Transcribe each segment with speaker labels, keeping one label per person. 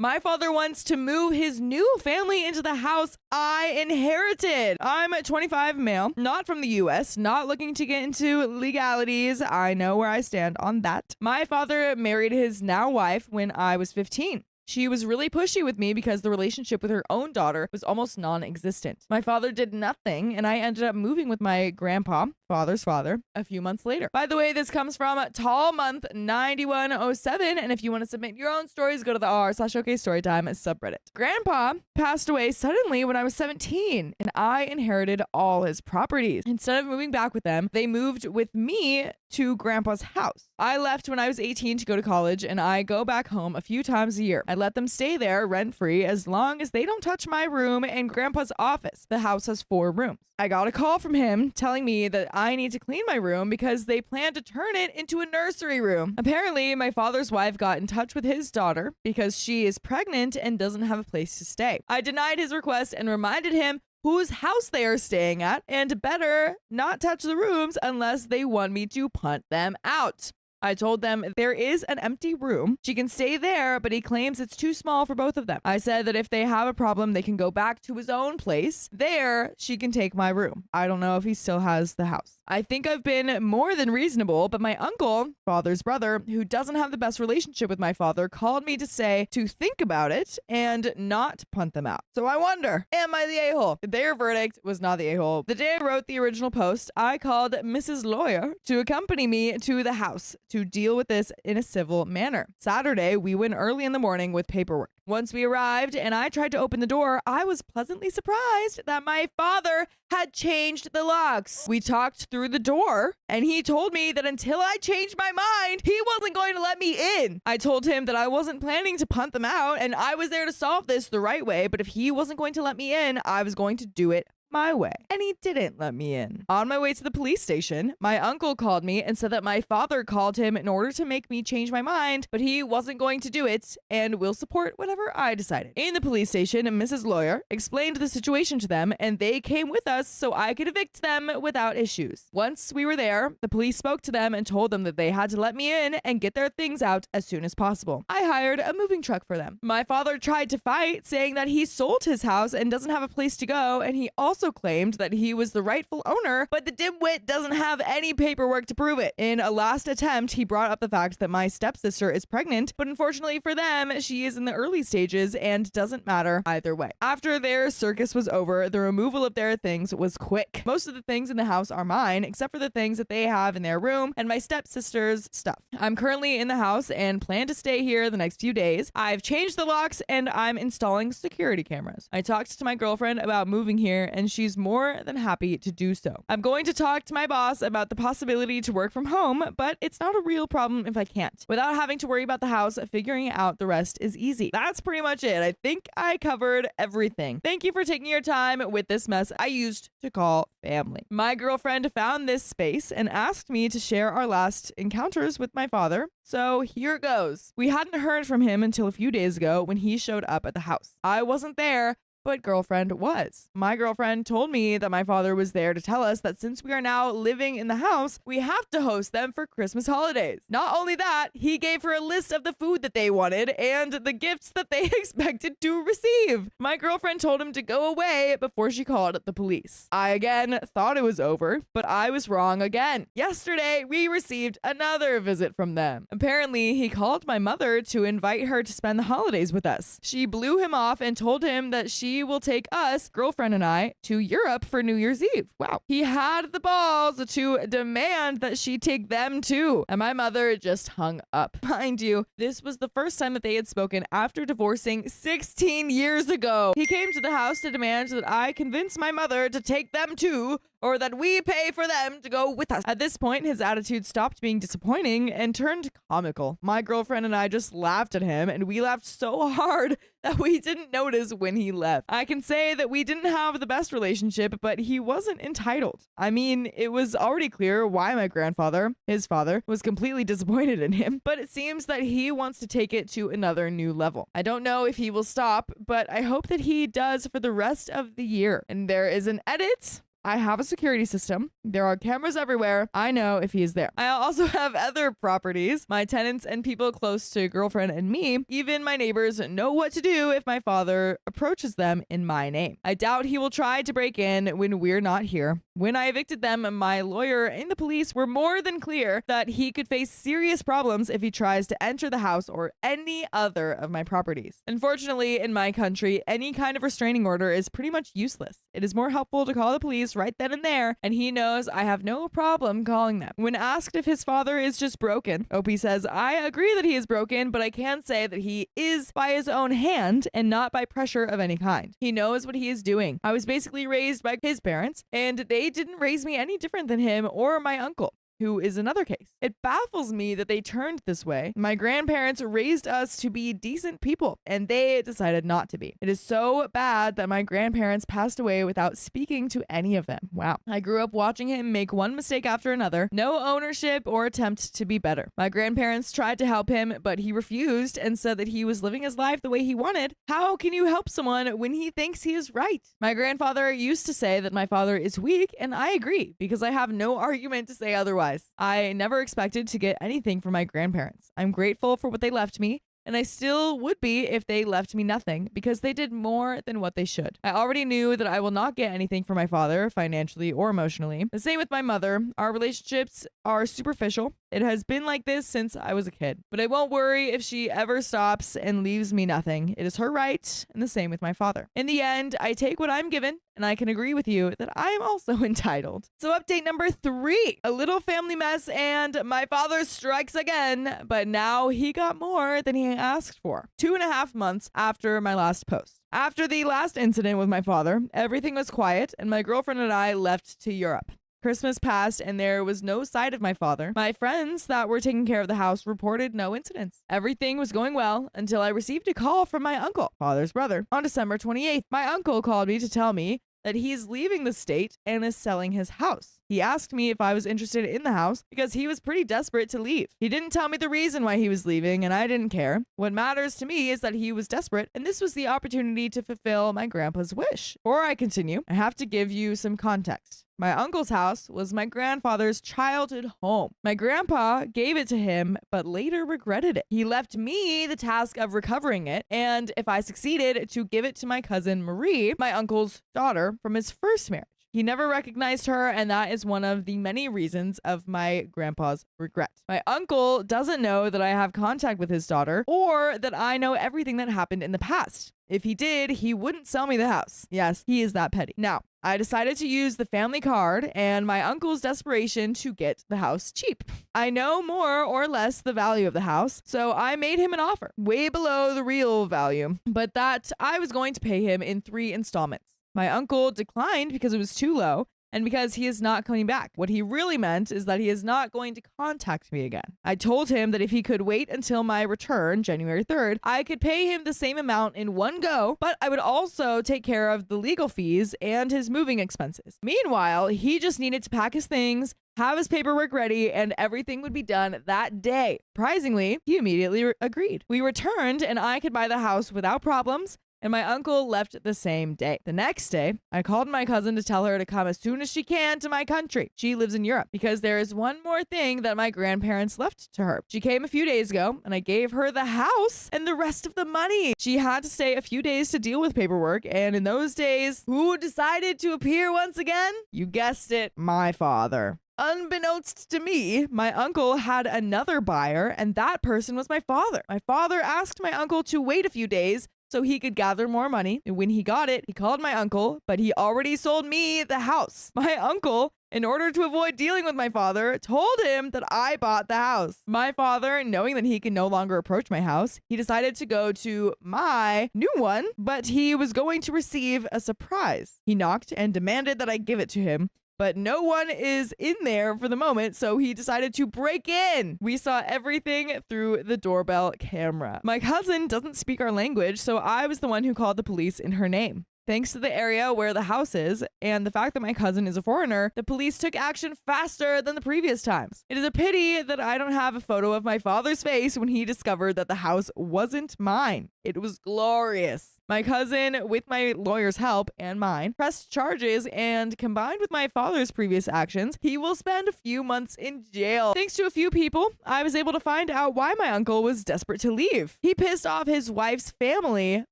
Speaker 1: My father wants to move his new family into the house I inherited. I'm a 25 male, not from the US, not looking to get into legalities. I know where I stand on that. My father married his now wife when I was 15. She was really pushy with me because the relationship with her own daughter was almost non-existent. My father did nothing, and I ended up moving with my grandpa, father's father, a few months later. By the way, this comes from Tall Month 9107, and if you want to submit your own stories, go to the r/OK Storytime subreddit. Grandpa passed away suddenly when I was 17, and I inherited all his properties. Instead of moving back with them, they moved with me to Grandpa's house. I left when I was 18 to go to college, and I go back home a few times a year. I let them stay there rent-free as long as they don't touch my room and Grandpa's office. The house has 4 rooms. I got a call from him telling me that I need to clean my room because they plan to turn it into a nursery room. Apparently, my father's wife got in touch with his daughter because she is pregnant and doesn't have a place to stay. I denied his request and reminded him whose house they are staying at and better not touch the rooms unless they want me to punt them out. I told them there is an empty room. She can stay there, but he claims it's too small for both of them. I said that if they have a problem, they can go back to his own place. There, she can take my room. I don't know if he still has the house. I think I've been more than reasonable, but my uncle, father's brother, who doesn't have the best relationship with my father, called me to say to think about it and not punt them out. So I wonder, am I the a-hole? Their verdict was not the a-hole. The day I wrote the original post, I called Mrs. Lawyer to accompany me to the house to deal with this in a civil manner. Saturday, we went early in the morning with paperwork. Once we arrived and I tried to open the door, I was pleasantly surprised that my father had changed the locks. We talked through the door and he told me that until I changed my mind, he wasn't going to let me in. I told him that I wasn't planning to punt them out and I was there to solve this the right way, but if he wasn't going to let me in, I was going to do it my way. And he didn't let me in. On my way to the police station, my uncle called me and said that my father called him in order to make me change my mind, but he wasn't going to do it and will support whatever I decided. In the police station, Mrs. Lawyer explained the situation to them and they came with us so I could evict them without issues. Once we were there, the police spoke to them and told them that they had to let me in and get their things out as soon as possible. I hired a moving truck for them. My father tried to fight, saying that he sold his house and doesn't have a place to go, and he also claimed that he was the rightful owner, but the dimwit doesn't have any paperwork to prove it. In a last attempt, he brought up the fact that my stepsister is pregnant, but unfortunately for them, she is in the early stages and doesn't matter either way. After their circus was over, the removal of their things was quick. Most of the things in the house are mine, except for the things that they have in their room and my stepsister's stuff. I'm currently in the house and plan to stay here the next few days. I've changed the locks and I'm installing security cameras. I talked to my girlfriend about moving here and she's more than happy to do so. I'm going to talk to my boss about the possibility to work from home, but it's not a real problem if I can't. Without having to worry about the house, figuring out the rest is easy. That's pretty much it. I think I covered everything. Thank you for taking your time with this mess I used to call family. My girlfriend found this space and asked me to share our last encounters with my father. So here it goes. We hadn't heard from him until a few days ago when he showed up at the house. I wasn't there, but girlfriend was. My girlfriend told me that my father was there to tell us that since we are now living in the house, we have to host them for Christmas holidays. Not only that, he gave her a list of the food that they wanted and the gifts that they expected to receive. My girlfriend told him to go away before she called the police. I again thought it was over, but I was wrong again. Yesterday, we received another visit from them. Apparently, he called my mother to invite her to spend the holidays with us. She blew him off and told him that she will take us, girlfriend and I, to Europe for New Year's Eve. Wow. He had the balls to demand that she take them too. And my mother just hung up. Mind you, this was the first time that they had spoken after divorcing 16 years ago. He came to the house to demand that I convince my mother to take them too, or that we pay for them to go with us. At this point, his attitude stopped being disappointing and turned comical. My girlfriend and I just laughed at him, and we laughed so hard that we didn't notice when he left. I can say that we didn't have the best relationship, but he wasn't entitled. I mean, it was already clear why my grandfather, his father, was completely disappointed in him, but it seems that he wants to take it to another new level. I don't know if he will stop, but I hope that he does for the rest of the year. And there is an edit I have a security system. There are cameras everywhere. I know if he is there. I also have other properties. My tenants and people close to girlfriend and me, even my neighbors, know what to do if my father approaches them in my name. I doubt he will try to break in when we're not here. When I evicted them, my lawyer and the police were more than clear that he could face serious problems if he tries to enter the house or any other of my properties. Unfortunately, in my country, any kind of restraining order is pretty much useless. It is more helpful to call the police right then and there, and he knows I have no problem calling them. When asked if his father is just broken, Opie says, I agree that he is broken, but I can say that he is by his own hand and not by pressure of any kind. He knows what he is doing. I was basically raised by his parents, and they didn't raise me any different than him or my uncle, who is another case. It baffles me that they turned this way. My grandparents raised us to be decent people, and they decided not to be. It is so bad that my grandparents passed away without speaking to any of them. Wow. I grew up watching him make one mistake after another, no ownership or attempt to be better. My grandparents tried to help him, but he refused and said that he was living his life the way he wanted. How can you help someone when he thinks he is right? My grandfather used to say that my father is weak, and I agree because I have no argument to say otherwise. I never expected to get anything from my grandparents. I'm grateful for what they left me, and I still would be if they left me nothing because they did more than what they should. I already knew that I will not get anything from my father, financially or emotionally. The same with my mother. Our relationships are superficial. It has been like this since I was a kid. But I won't worry if she ever stops and leaves me nothing. It is her right, and the same with my father. In the end, I take what I'm given, and I can agree with you that I am also entitled. So update number 3, a little family mess, and my father strikes again, but now he got more than he asked for. 2.5 months after my last post. After the last incident with my father, everything was quiet, and my girlfriend and I left to Europe. Christmas passed and there was no sight of my father. My friends that were taking care of the house reported no incidents. Everything was going well until I received a call from my uncle, father's brother. On December 28th, my uncle called me to tell me that he's leaving the state and is selling his house. He asked me if I was interested in the house because he was pretty desperate to leave. He didn't tell me the reason why he was leaving, and I didn't care. What matters to me is that he was desperate, and this was the opportunity to fulfill my grandpa's wish. Before I continue, I have to give you some context. My uncle's house was my grandfather's childhood home. My grandpa gave it to him, but later regretted it. He left me the task of recovering it, and if I succeeded, to give it to my cousin Marie, my uncle's daughter from his first marriage. He never recognized her, and that is one of the many reasons of my grandpa's regret. My uncle doesn't know that I have contact with his daughter or that I know everything that happened in the past. If he did, he wouldn't sell me the house. Yes, he is that petty. Now, I decided to use the family card and my uncle's desperation to get the house cheap. I know more or less the value of the house, so I made him an offer way below the real value, but that I was going to pay him in 3 installments. My uncle declined because it was too low and because he is not coming back. What he really meant is that he is not going to contact me again. I told him that if he could wait until my return, January 3rd, I could pay him the same amount in one go, but I would also take care of the legal fees and his moving expenses. Meanwhile, he just needed to pack his things, have his paperwork ready, and everything would be done that day. Surprisingly, he immediately agreed. We returned and I could buy the house without problems, and my uncle left the same day. The next day, I called my cousin to tell her to come as soon as she can to my country. She lives in Europe because there is one more thing that my grandparents left to her. She came a few days ago and I gave her the house and the rest of the money. She had to stay a few days to deal with paperwork, and in those days, who decided to appear once again? You guessed it, my father. Unbeknownst to me, my uncle had another buyer, and that person was my father. My father asked my uncle to wait a few days so he could gather more money. And when he got it, he called my uncle, but he already sold me the house. My uncle, in order to avoid dealing with my father, told him that I bought the house. My father, knowing that he could no longer approach my house, he decided to go to my new one, but he was going to receive a surprise. He knocked and demanded that I give it to him, but no one is in there for the moment, so he decided to break in. We saw everything through the doorbell camera. My cousin doesn't speak our language, so I was the one who called the police in her name. Thanks to the area where the house is and the fact that my cousin is a foreigner, the police took action faster than the previous times. It is a pity that I don't have a photo of my father's face when he discovered that the house wasn't mine. It was glorious. My cousin, with my lawyer's help and mine, pressed charges, and combined with my father's previous actions, he will spend a few months in jail. Thanks to a few people, I was able to find out why my uncle was desperate to leave. He pissed off his wife's family,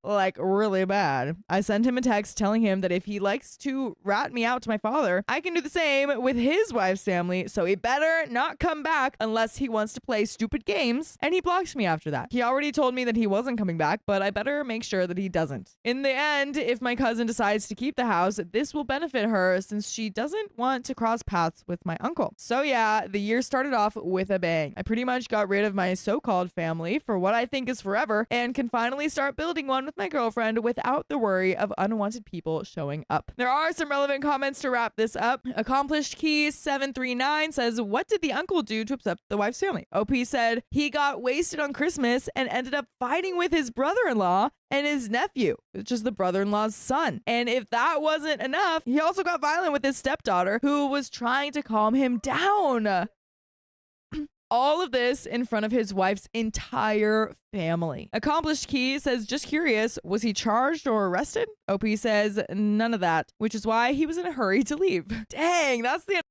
Speaker 1: like really bad. I sent him a text telling him that if he likes to rat me out to my father, I can do the same with his wife's family, so he better not come back unless he wants to play stupid games, and he blocked me after that. He already told me that he wasn't coming back, but I better make sure that he doesn't. In the end, if my cousin decides to keep the house, this will benefit her since she doesn't want to cross paths with my uncle. So yeah, the year started off with a bang. I pretty much got rid of my so-called family for what I think is forever and can finally start building one with my girlfriend without the worry of unwanted people showing up. There are some relevant comments to wrap this up. Accomplished Key 739 says, what did the uncle do to upset the wife's family? OP said he got wasted on Christmas and ended up fighting with his brother-in-law and his nephew, which is the brother-in-law's son. And if that wasn't enough, he also got violent with his stepdaughter, who was trying to calm him down. All of this in front of his wife's entire family. Accomplished Key says, just curious, was he charged or arrested? OP says, none of that, which is why he was in a hurry to leave. Dang, that's the